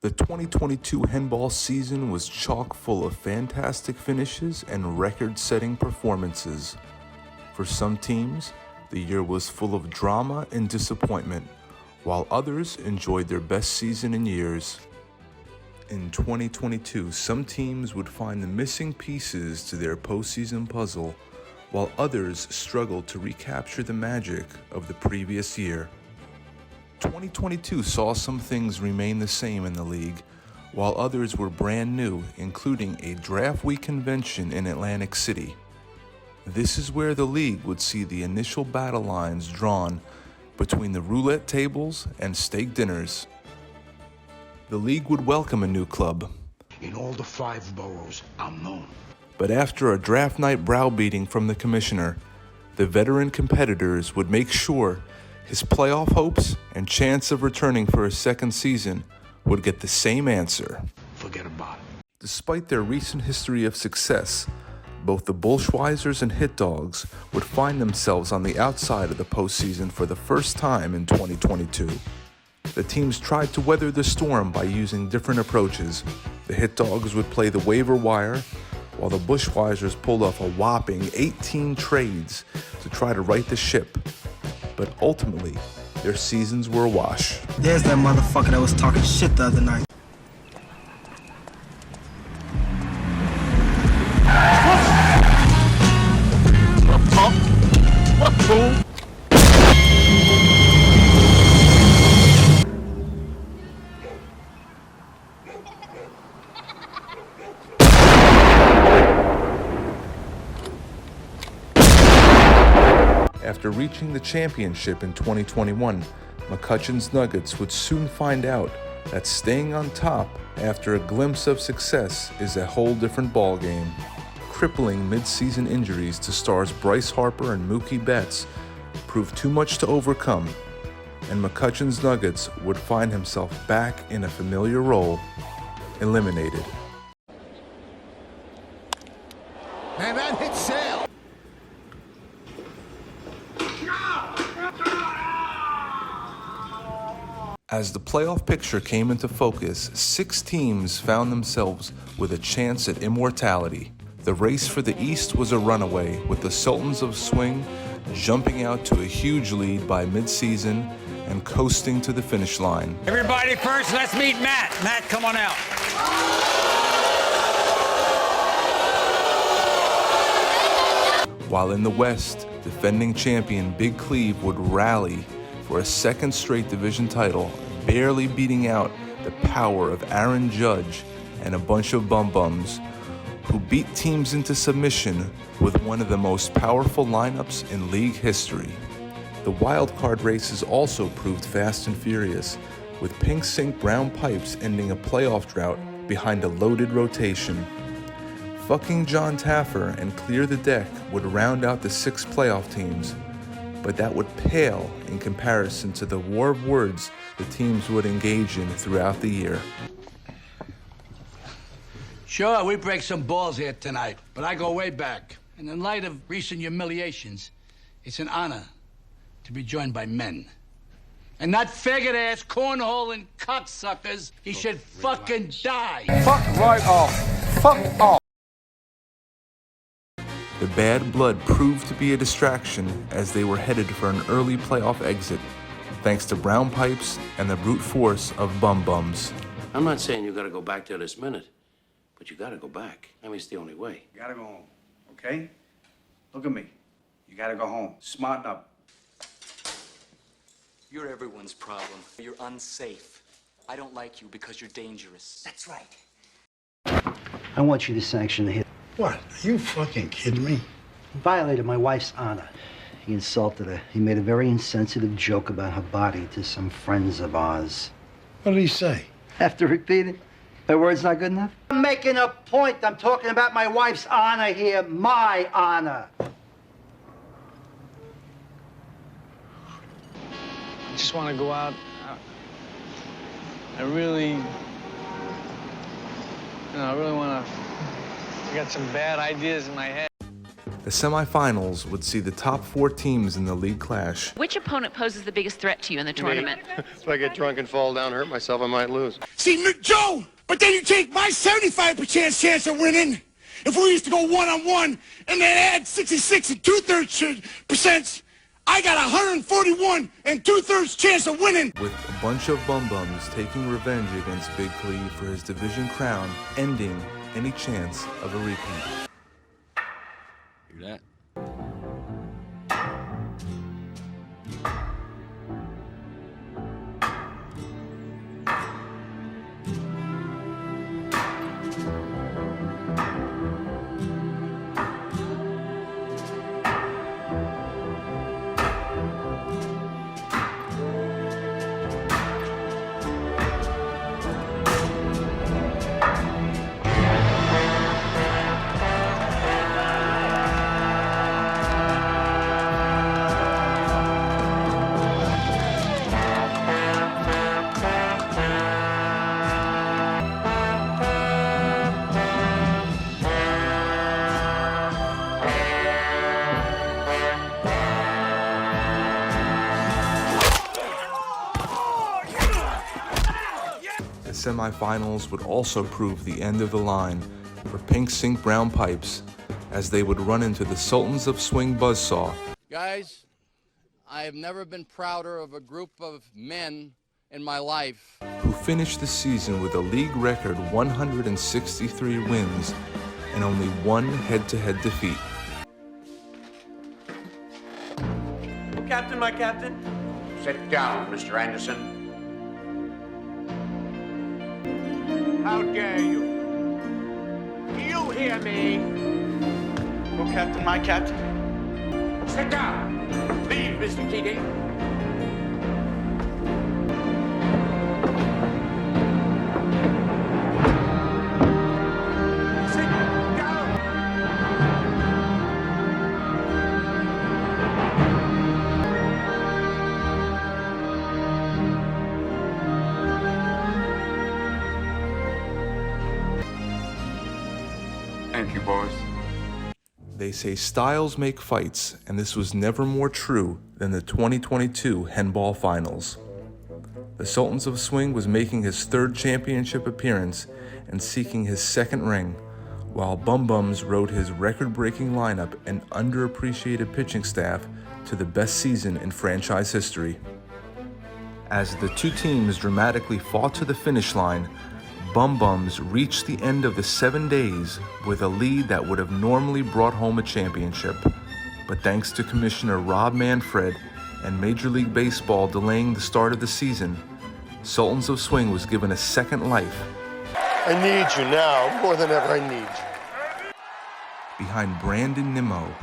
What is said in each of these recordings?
The 2022 Henball season was chock full of fantastic finishes and record-setting performances. For some teams, the year was full of drama and disappointment, while others enjoyed their best season in years. In 2022, some teams would find the missing pieces to their postseason puzzle, while others struggled to recapture the magic of the previous year. 2022 saw some things remain the same in the league, while others were brand new, including a draft week convention in Atlantic City. This is where the league would see the initial battle lines drawn between the roulette tables and steak dinners. The league would welcome a new club. In all the 5 boroughs, I'm known. But after a draft night browbeating from the commissioner, the veteran competitors would make sure his playoff hopes and chance of returning for a second season would get the same answer. Forget about it. Despite their recent history of success, both the Bullschweizers and Hit Dogs would find themselves on the outside of the postseason for the first time in 2022. The teams tried to weather the storm by using different approaches. The Hit Dogs would play the waiver wire, while the Bullschweizers pulled off a whopping 18 trades to try to right the ship. But ultimately, their seasons were awash. There's that motherfucker that was talking shit the other night. After reaching the championship in 2021, McCutcheon's Nuggets would soon find out that staying on top after a glimpse of success is a whole different ballgame. Crippling mid-season injuries to stars Bryce Harper and Mookie Betts proved too much to overcome, and McCutcheon's Nuggets would find himself back in a familiar role, eliminated. Man, that hit sail. As the playoff picture came into focus, 6 teams found themselves with a chance at immortality. The race for the East was a runaway, with the Sultans of Swing jumping out to a huge lead by mid-season and coasting to the finish line. Everybody first, let's meet Matt. Matt, come on out. While in the West, defending champion Big Cleve would rally for a second straight division title, barely beating out the power of Aaron Judge and a bunch of bum-bums who beat teams into submission with one of the most powerful lineups in league history. The wildcard races also proved fast and furious, with Pink Sink Brown Pipes ending a playoff drought behind a loaded rotation. Fucking John Taffer and Clear the Deck would round out the 6 playoff teams, but that would pale in comparison to the war of words the teams would engage in throughout the year. Sure, we break some balls here tonight, but I go way back. And in light of recent humiliations, it's an honor to be joined by men. And not faggot-ass, cornholing cocksuckers. He should fucking die. Fuck right off. Fuck off. The bad blood proved to be a distraction as they were headed for an early playoff exit, thanks to Brown Pipes and the brute force of bum-bums. I'm not saying you gotta go back there this minute, but you gotta go back. I mean, it's the only way. You gotta go home, okay? Look at me. You gotta go home. Smarten up. You're everyone's problem. You're unsafe. I don't like you because you're dangerous. That's right. I want you to sanction the hit. What? Are you fucking kidding me? He violated my wife's honor. He insulted her. He made a very insensitive joke about her body to some friends of ours. What did he say? Have to repeat it? My word's not good enough? I'm making a point. I'm talking about my wife's honor here. My honor. I just want to go out. I really want to. I got some bad ideas in my head. The semifinals would see the top 4 teams in the league clash. Which opponent poses the biggest threat to you in the tournament? If I get drunk and fall down, hurt myself, I might lose. See, Joe, but then you take my 75% chance of winning. If we used to go one-on-one and then add 66 and 2/3%, I got 141 and 2/3 chance of winning. With a bunch of bum-bums taking revenge against Big Cleve for his division crown, ending any chance of a repeat. Hear that? The semifinals would also prove the end of the line for Pink Sink Brown Pipes as they would run into the Sultans of Swing Buzzsaw. Guys, I have never been prouder of a group of men in my life. Who finished the season with a league record 163 wins and only 1 head-to-head defeat. Captain, my captain. Sit down, Mr. Anderson. How dare you? Do you hear me? Oh, Captain, my captain. Sit down. Leave, Mr. Keating. Sit down. Thank you, boys. They say styles make fights, and this was never more true than the 2022 Henball Finals. The Sultans of Swing was making his 3rd championship appearance and seeking his 2nd ring, while Bum Bums rode his record-breaking lineup and underappreciated pitching staff to the best season in franchise history. As the 2 teams dramatically fought to the finish line, Bum Bums reached the end of the 7 days with a lead that would have normally brought home a championship. But thanks to Commissioner Rob Manfred and Major League Baseball delaying the start of the season, Sultans of Swing was given a second life. I need you now, more than ever I need you. Behind Brandon Nimmo,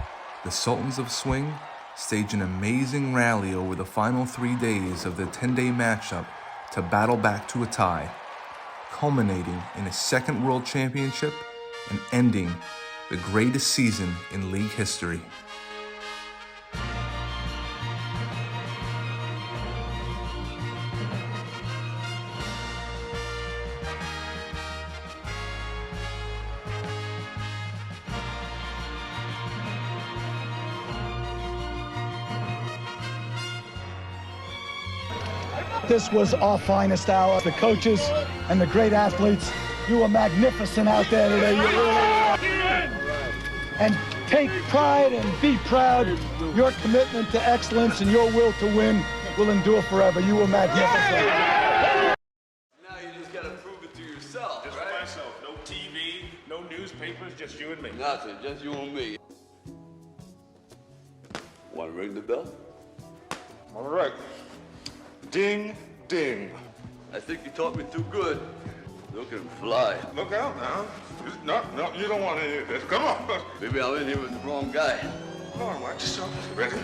the Sultans of Swing staged an amazing rally over the final 3 days of the 10-day matchup to battle back to a tie, culminating in a 2nd World Championship and ending the greatest season in league history. This was our finest hour. The coaches and the great athletes, you were magnificent out there today. You really are. And take pride and be proud. Your commitment to excellence and your will to win will endure forever. You were magnificent. Now you just gotta prove it to yourself, just right? myself. No TV, no newspapers, just you and me. Nothing, just you and me. Want to ring the bell? All right. Ding, ding. I think you taught me too good. Look and fly. Look out now. No, you don't want any of this. Come on. Maybe I'm in here with the wrong guy. Come on, watch yourself. Ready?